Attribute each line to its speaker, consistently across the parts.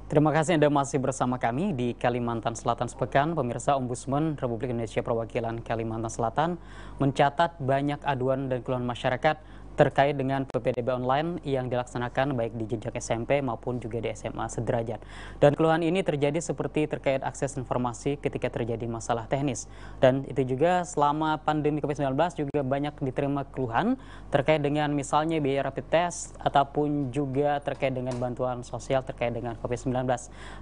Speaker 1: Terima kasih Anda masih bersama kami di Kalimantan Selatan sepekan. Pemirsa, Ombudsman Republik Indonesia Perwakilan Kalimantan Selatan mencatat banyak aduan dan keluhan masyarakat terkait dengan PPDB online yang dilaksanakan baik di jenjang SMP maupun juga di SMA sederajat. Dan keluhan ini terjadi seperti terkait akses informasi ketika terjadi masalah teknis. Dan itu juga selama pandemi COVID-19 juga banyak diterima keluhan terkait dengan misalnya biaya rapid test ataupun juga terkait dengan bantuan sosial terkait dengan COVID-19.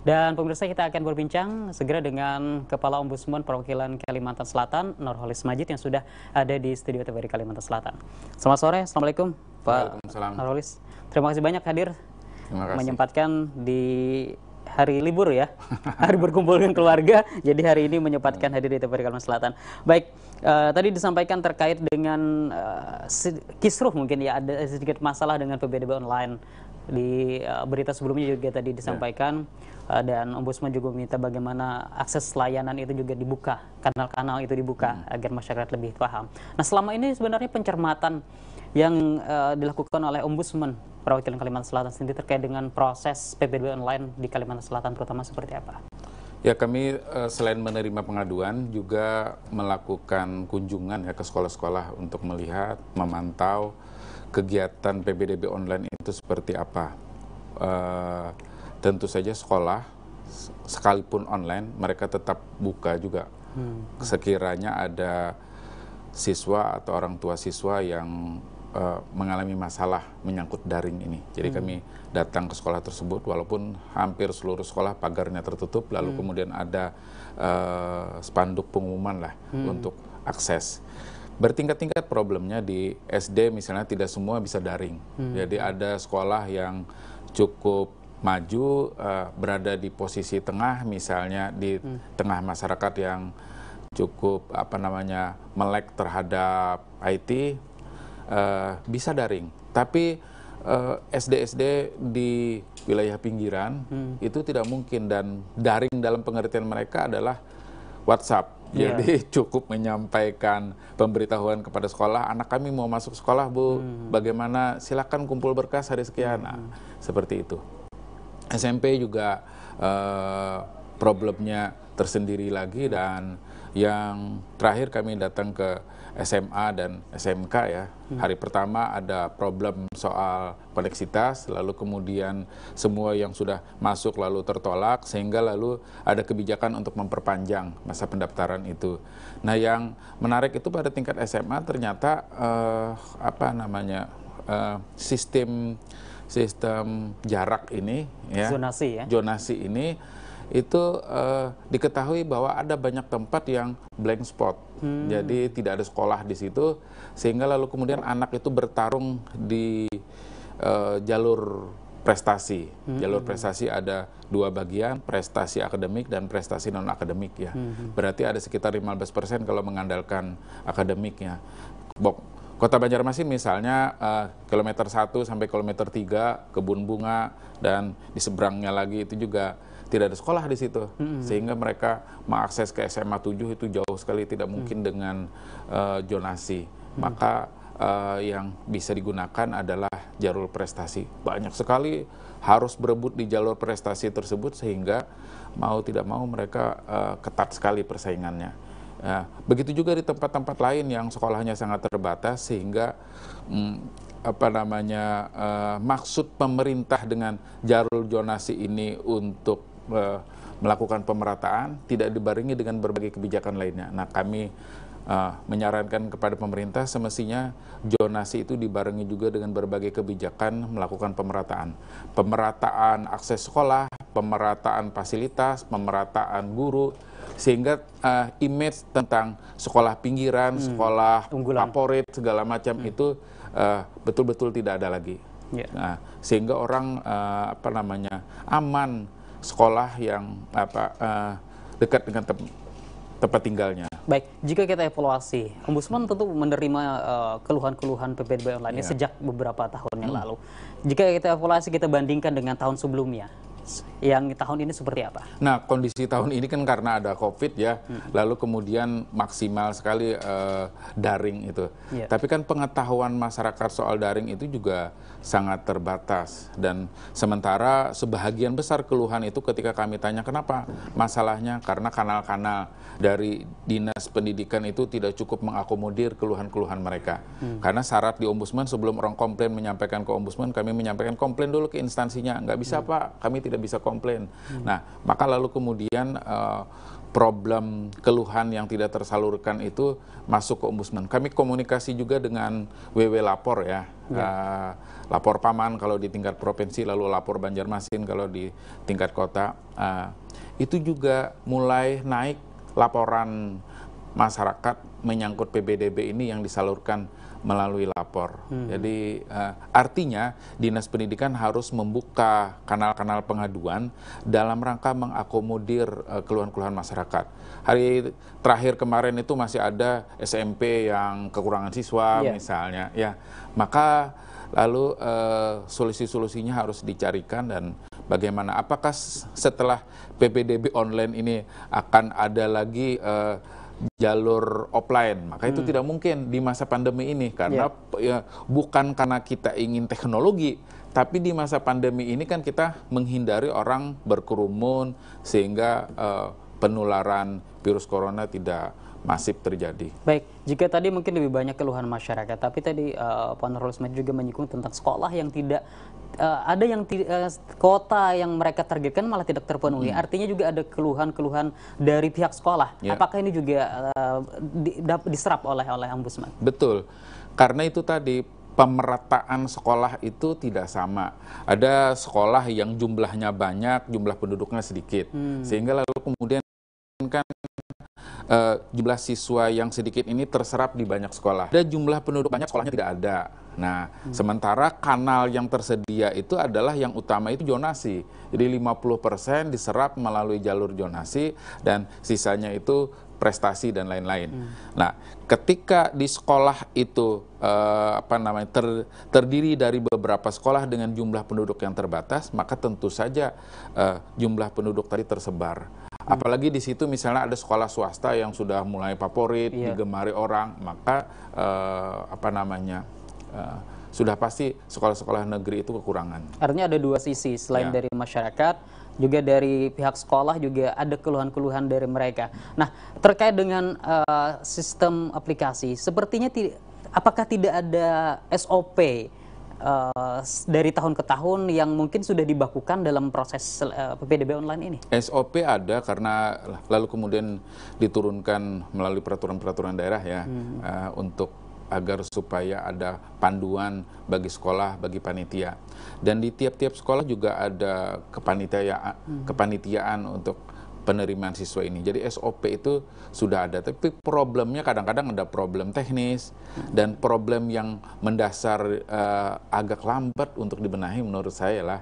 Speaker 1: Dan pemirsa, kita akan berbincang segera dengan Kepala Ombudsman Perwakilan Kalimantan Selatan, Nurholis Majid, yang sudah ada di studio TVRI Kalimantan Selatan. Selamat sore, Assalamualaikum Pak Nurholis. Terima kasih banyak hadir, menyempatkan di hari libur ya, hari berkumpul dengan keluarga, jadi hari ini menyempatkan hadir di TVRI Kalimantan Selatan. Baik, tadi disampaikan terkait dengan kisruh mungkin ya, ada sedikit masalah dengan PPDB online. Di berita sebelumnya juga tadi disampaikan, dan Ombudsman juga meminta bagaimana akses layanan itu juga dibuka, kanal-kanal itu dibuka agar masyarakat lebih paham. Nah, selama ini sebenarnya pencermatan yang dilakukan oleh Ombudsman Perwakilan Kalimantan Selatan sendiri terkait dengan proses PPDB online di Kalimantan Selatan terutama seperti apa?
Speaker 2: Ya, kami selain menerima pengaduan juga melakukan kunjungan ya ke sekolah-sekolah untuk melihat, memantau kegiatan PPDB online itu seperti apa. Tentu saja sekolah sekalipun online mereka tetap buka juga. Sekiranya ada siswa atau orang tua siswa yang mengalami masalah menyangkut daring ini. Jadi kami datang ke sekolah tersebut walaupun hampir seluruh sekolah pagarnya tertutup, lalu kemudian ada spanduk pengumuman lah untuk akses. Bertingkat-tingkat problemnya. Di SD misalnya tidak semua bisa daring. Jadi ada sekolah yang cukup maju, berada di posisi tengah, misalnya di tengah masyarakat yang cukup melek terhadap IT, bisa daring. Tapi SD-SD di wilayah pinggiran itu tidak mungkin, dan daring dalam pengertian mereka adalah WhatsApp. Jadi cukup menyampaikan pemberitahuan kepada sekolah, anak kami mau masuk sekolah Bu, bagaimana, silakan kumpul berkas hari sekian. Nah, seperti itu. SMP juga problemnya tersendiri lagi, dan yang terakhir kami datang ke SMA dan SMK ya. Hari pertama ada problem soal koneksitas, lalu kemudian semua yang sudah masuk lalu tertolak, sehingga lalu ada kebijakan untuk memperpanjang masa pendaftaran itu. Nah, yang menarik itu pada tingkat SMA ternyata sistem jarak ini ya, zonasi ini itu diketahui bahwa ada banyak tempat yang blank spot, jadi tidak ada sekolah di situ, sehingga lalu kemudian anak itu bertarung di jalur prestasi. Jalur prestasi ada dua bagian, prestasi akademik dan prestasi non akademik ya. Berarti ada sekitar 15% kalau mengandalkan akademiknya. Kota Banjarmasin misalnya kilometer 1 sampai kilometer 3 kebun bunga, dan di seberangnya lagi itu juga tidak ada sekolah di situ, sehingga mereka mengakses ke SMA 7 itu jauh sekali, tidak mungkin dengan zonasi. Maka yang bisa digunakan adalah jalur prestasi. Banyak sekali harus berebut di jalur prestasi tersebut, sehingga mau tidak mau mereka ketat sekali persaingannya. Begitu juga di tempat-tempat lain yang sekolahnya sangat terbatas, sehingga maksud pemerintah dengan jalur zonasi ini untuk melakukan pemerataan tidak dibarengi dengan berbagai kebijakan lainnya. Nah, kami menyarankan kepada pemerintah semestinya zonasi itu dibarengi juga dengan berbagai kebijakan melakukan pemerataan. Pemerataan akses sekolah, pemerataan fasilitas, pemerataan guru, sehingga image tentang sekolah pinggiran, sekolah favorit segala macam itu betul-betul tidak ada lagi. Nah, sehingga orang aman sekolah yang dekat dengan tempat tinggalnya.
Speaker 1: Baik, jika kita evaluasi, Ombudsman tentu menerima keluhan-keluhan PPDB online sejak beberapa tahun yang lalu. Jika kita evaluasi, kita bandingkan dengan tahun sebelumnya, Yang tahun ini seperti apa?
Speaker 2: Nah, kondisi tahun ini kan karena ada COVID ya, lalu kemudian maksimal sekali daring itu.
Speaker 1: Iya.
Speaker 2: Tapi kan pengetahuan masyarakat soal daring itu juga sangat terbatas. Dan sementara sebahagian besar keluhan itu ketika kami tanya kenapa masalahnya, karena kanal-kanal dari Dinas Pendidikan itu tidak cukup mengakomodir keluhan-keluhan mereka. Karena syarat di Ombudsman sebelum orang komplain menyampaikan ke Ombudsman, kami menyampaikan komplain dulu ke instansinya. Nggak bisa Pak, kami tidak bisa komplain. Nah, maka lalu kemudian problem keluhan yang tidak tersalurkan itu masuk ke Ombudsman. Kami komunikasi juga dengan WW Lapor ya. Lapor Paman kalau di tingkat provinsi, lalu Lapor Banjarmasin kalau di tingkat kota. Itu juga mulai naik laporan masyarakat menyangkut PBDB ini yang disalurkan melalui lapor. Jadi artinya Dinas Pendidikan harus membuka kanal-kanal pengaduan dalam rangka mengakomodir keluhan-keluhan masyarakat. Hari terakhir kemarin itu masih ada SMP yang kekurangan siswa misalnya, ya. Maka lalu solusi-solusinya harus dicarikan dan bagaimana. Apakah setelah PPDB online ini akan ada lagi jalur offline? Maka itu tidak mungkin di masa pandemi ini karena bukan karena kita ingin teknologi, tapi di masa pandemi ini kan kita menghindari orang berkerumun sehingga penularan virus corona tidak masif terjadi.
Speaker 1: Baik, jika tadi mungkin lebih banyak keluhan masyarakat, tapi tadi Pak Nurul Ismail juga menyinggung tentang sekolah yang tidak ada yang kota yang mereka targetkan malah tidak terpenuhi. Artinya juga ada keluhan-keluhan dari pihak sekolah. Apakah ini juga diserap oleh Ombudsman?
Speaker 2: Betul, karena itu tadi pemerataan sekolah itu tidak sama. Ada sekolah yang jumlahnya banyak, jumlah penduduknya sedikit, sehingga lalu kemudian kan jumlah siswa yang sedikit ini terserap di banyak sekolah. Ada jumlah penduduk banyak, sekolahnya tidak ada. Nah, sementara kanal yang tersedia itu adalah yang utama itu zonasi. Jadi 50% diserap melalui jalur zonasi dan sisanya itu prestasi dan lain-lain. Nah, ketika di sekolah itu terdiri dari beberapa sekolah dengan jumlah penduduk yang terbatas, maka tentu saja jumlah penduduk tadi tersebar. Apalagi di situ misalnya ada sekolah swasta yang sudah mulai favorit, digemari orang, maka sudah pasti sekolah-sekolah negeri itu kekurangan.
Speaker 1: Artinya ada dua sisi, selain dari masyarakat, juga dari pihak sekolah juga ada keluhan-keluhan dari mereka. Nah, terkait dengan sistem aplikasi, sepertinya apakah tidak ada SOP dari tahun ke tahun yang mungkin sudah dibakukan dalam proses PPDB online ini?
Speaker 2: SOP ada karena lalu kemudian diturunkan melalui peraturan-peraturan daerah ya, untuk agar supaya ada panduan bagi sekolah, bagi panitia. Dan di tiap-tiap sekolah juga ada kepanitiaan untuk penerimaan siswa ini. Jadi SOP itu sudah ada, tapi problemnya kadang-kadang ada problem teknis dan problem yang mendasar agak lambat untuk dibenahi menurut saya lah.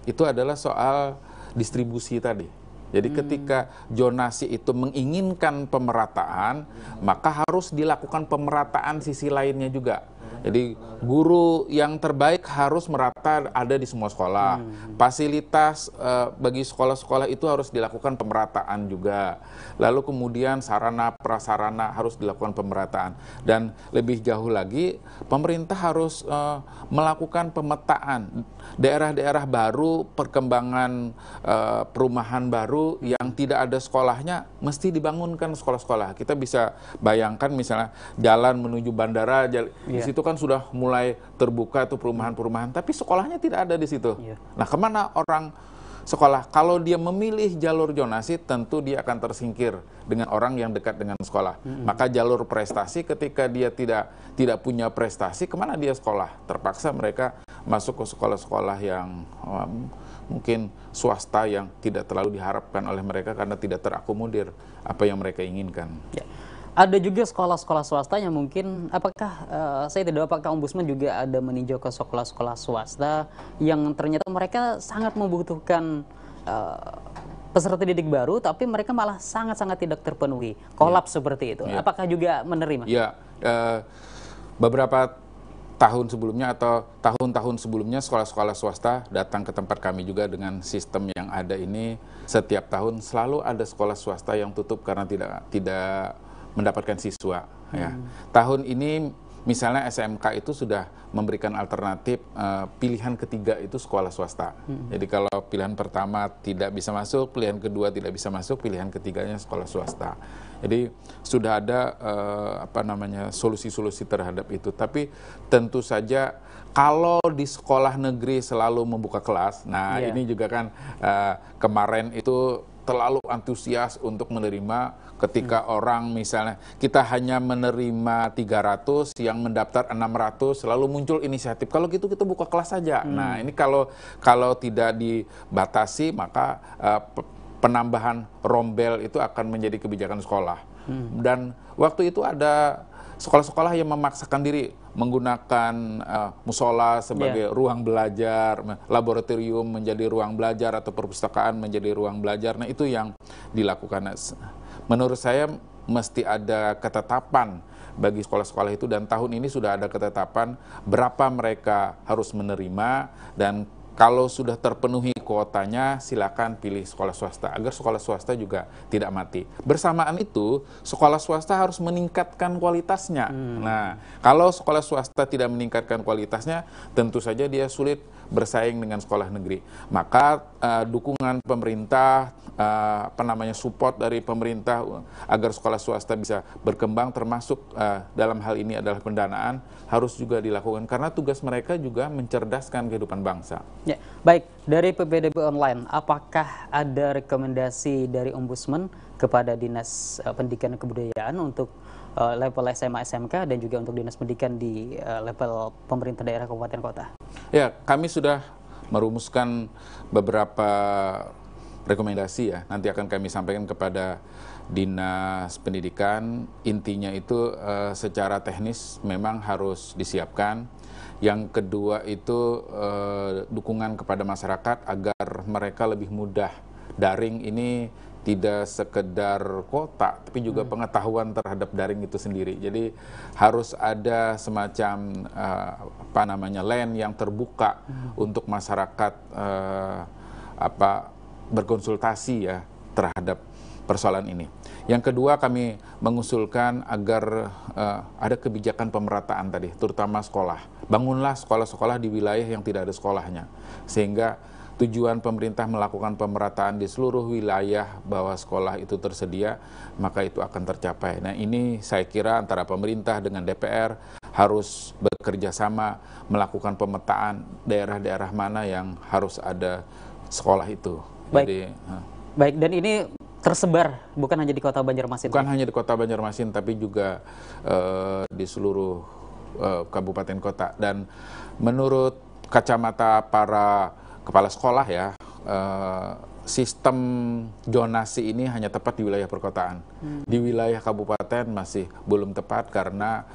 Speaker 2: Itu adalah soal distribusi tadi. Jadi ketika zonasi itu menginginkan pemerataan, maka harus dilakukan pemerataan sisi lainnya juga. Jadi guru yang terbaik harus merata ada di semua sekolah. Fasilitas bagi sekolah-sekolah itu harus dilakukan pemerataan juga. Lalu kemudian sarana prasarana harus dilakukan pemerataan. Dan lebih jauh lagi, pemerintah harus melakukan pemetaan daerah-daerah baru, perkembangan perumahan baru yang tidak ada sekolahnya, mesti dibangunkan sekolah-sekolah. Kita bisa bayangkan misalnya jalan menuju bandara, di situ kan sudah mulai terbuka tuh perumahan-perumahan, tapi sekolahnya tidak ada di situ. Nah, kemana orang sekolah? Kalau dia memilih jalur zonasi, tentu dia akan tersingkir dengan orang yang dekat dengan sekolah. Maka jalur prestasi, ketika dia tidak punya prestasi, kemana dia sekolah? Terpaksa mereka masuk ke sekolah-sekolah yang mungkin swasta yang tidak terlalu diharapkan oleh mereka karena tidak terakomodir apa yang mereka inginkan.
Speaker 1: Ada juga sekolah-sekolah swasta yang mungkin, saya tidak tahu apakah Ombudsman juga ada meninjau ke sekolah-sekolah swasta yang ternyata mereka sangat membutuhkan peserta didik baru, tapi mereka malah sangat-sangat tidak terpenuhi, kolaps seperti itu. Apakah juga menerima?
Speaker 2: Ya, beberapa tahun sebelumnya atau tahun-tahun sebelumnya sekolah-sekolah swasta datang ke tempat kami juga dengan sistem yang ada ini. Setiap tahun selalu ada sekolah swasta yang tutup karena tidak mendapatkan siswa. Ya. Tahun ini misalnya SMK itu sudah memberikan alternatif pilihan ketiga itu sekolah swasta. Jadi kalau pilihan pertama tidak bisa masuk, pilihan kedua tidak bisa masuk, pilihan ketiganya sekolah swasta. Jadi sudah ada solusi-solusi terhadap itu. Tapi tentu saja kalau di sekolah negeri selalu membuka kelas, nah ini juga kan kemarin itu terlalu antusias untuk menerima ketika orang misalnya kita hanya menerima 300 yang mendaftar 600 selalu muncul inisiatif kalau gitu kita buka kelas saja. Nah, ini kalau tidak dibatasi maka penambahan rombel itu akan menjadi kebijakan sekolah. Dan waktu itu ada sekolah-sekolah yang memaksakan diri menggunakan musola sebagai ruang belajar, laboratorium menjadi ruang belajar atau perpustakaan menjadi ruang belajar. Nah, itu yang dilakukan. Menurut saya mesti ada ketetapan bagi sekolah-sekolah itu dan tahun ini sudah ada ketetapan berapa mereka harus menerima dan kalau sudah terpenuhi kuotanya, silakan pilih sekolah swasta, agar sekolah swasta juga tidak mati. Bersamaan itu, sekolah swasta harus meningkatkan kualitasnya. Nah, kalau sekolah swasta tidak meningkatkan kualitasnya, tentu saja dia sulit bersaing dengan sekolah negeri. Maka dukungan pemerintah, support dari pemerintah agar sekolah swasta bisa berkembang, termasuk dalam hal ini adalah pendanaan, harus juga dilakukan. Karena tugas mereka juga mencerdaskan kehidupan bangsa.
Speaker 1: Ya, baik. Dari PPDB Online, apakah ada rekomendasi dari Ombudsman kepada Dinas Pendidikan dan Kebudayaan untuk level SMA SMK dan juga untuk Dinas Pendidikan di level pemerintah daerah kabupaten kota?
Speaker 2: Ya, kami sudah merumuskan beberapa rekomendasi ya. Nanti akan kami sampaikan kepada Dinas Pendidikan. Intinya itu secara teknis memang harus disiapkan. Yang kedua itu dukungan kepada masyarakat agar mereka lebih mudah. Daring ini tidak sekedar kuota, tapi juga pengetahuan terhadap daring itu sendiri. Jadi harus ada semacam LAN yang terbuka untuk masyarakat berkonsultasi ya terhadap persoalan ini. Yang kedua, kami mengusulkan agar ada kebijakan pemerataan tadi, terutama sekolah. Bangunlah sekolah-sekolah di wilayah yang tidak ada sekolahnya, sehingga tujuan pemerintah melakukan pemerataan di seluruh wilayah bahwa sekolah itu tersedia, maka itu akan tercapai. Nah, ini saya kira antara pemerintah dengan DPR harus bekerja sama melakukan pemetaan daerah-daerah mana yang harus ada sekolah itu.
Speaker 1: Baik. Baik, dan ini tersebar bukan hanya di Kota Banjarmasin.
Speaker 2: Bukan hanya di Kota Banjarmasin, tapi juga di seluruh kabupaten kota. Dan menurut kacamata para kepala sekolah ya, sistem zonasi ini hanya tepat di wilayah perkotaan. Di wilayah kabupaten masih belum tepat karena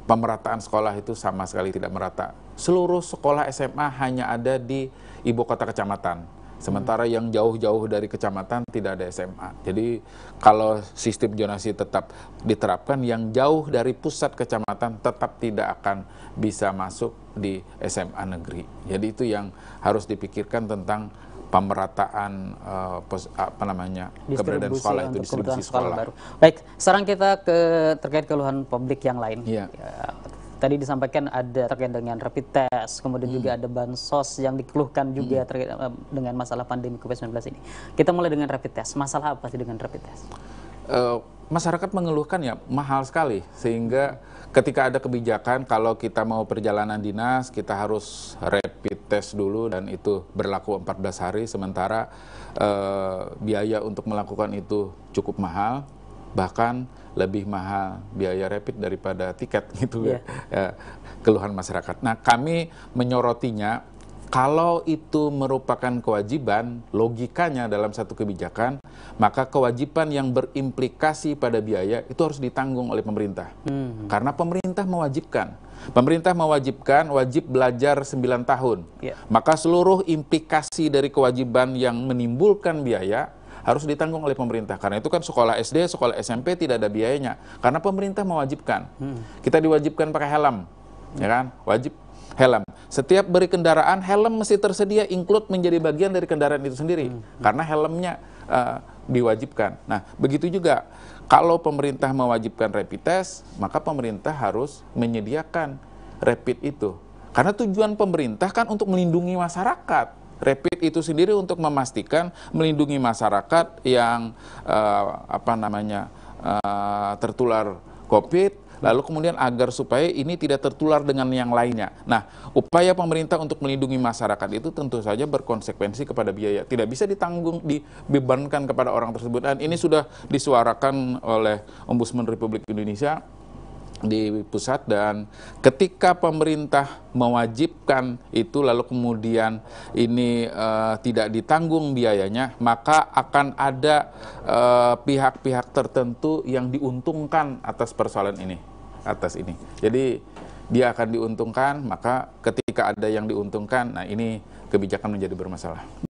Speaker 2: pemerataan sekolah itu sama sekali tidak merata. Seluruh sekolah SMA hanya ada di ibu kota kecamatan. Sementara yang jauh-jauh dari kecamatan tidak ada SMA. Jadi kalau sistem zonasi tetap diterapkan, yang jauh dari pusat kecamatan tetap tidak akan bisa masuk di SMA negeri. Jadi itu yang harus dipikirkan tentang pemerataan keberadaan sekolah itu, distribusi sekolah baru.
Speaker 1: Baik, sekarang kita terkait keluhan publik yang lain.
Speaker 2: Ya.
Speaker 1: Tadi disampaikan ada terkait dengan rapid test, kemudian juga ada bansos yang dikeluhkan juga terkait dengan masalah pandemi COVID-19 ini. Kita mulai dengan rapid test. Masalah apa sih dengan rapid test?
Speaker 2: Masyarakat mengeluhkan ya mahal sekali, sehingga ketika ada kebijakan kalau kita mau perjalanan dinas kita harus rapid test dulu dan itu berlaku 14 hari, sementara biaya untuk melakukan itu cukup mahal, bahkan lebih mahal biaya rapid daripada tiket gitu ya, keluhan masyarakat. Nah, kami menyorotinya kalau itu merupakan kewajiban, logikanya dalam satu kebijakan, maka kewajiban yang berimplikasi pada biaya itu harus ditanggung oleh pemerintah. Karena pemerintah mewajibkan. Pemerintah mewajibkan wajib belajar 9 tahun. Maka seluruh implikasi dari kewajiban yang menimbulkan biaya harus ditanggung oleh pemerintah. Karena itu kan sekolah SD, sekolah SMP tidak ada biayanya. Karena pemerintah mewajibkan. Kita diwajibkan pakai helm. ya kan? Wajib helm. Setiap berkendaraan, helm mesti tersedia, include menjadi bagian dari kendaraan itu sendiri, karena helmnya diwajibkan. Nah, begitu juga kalau pemerintah mewajibkan rapid test, maka pemerintah harus menyediakan rapid itu. Karena tujuan pemerintah kan untuk melindungi masyarakat. Rapid itu sendiri untuk memastikan melindungi masyarakat yang tertular COVID, lalu kemudian agar supaya ini tidak tertular dengan yang lainnya. Nah, upaya pemerintah untuk melindungi masyarakat itu tentu saja berkonsekuensi kepada biaya. Tidak bisa dibebankan kepada orang tersebut. Dan ini sudah disuarakan oleh Ombudsman Republik Indonesia di pusat, dan ketika pemerintah mewajibkan itu lalu kemudian ini tidak ditanggung biayanya, maka akan ada pihak-pihak tertentu yang diuntungkan atas persoalan ini, Jadi dia akan diuntungkan, maka ketika ada yang diuntungkan, nah ini kebijakan menjadi bermasalah.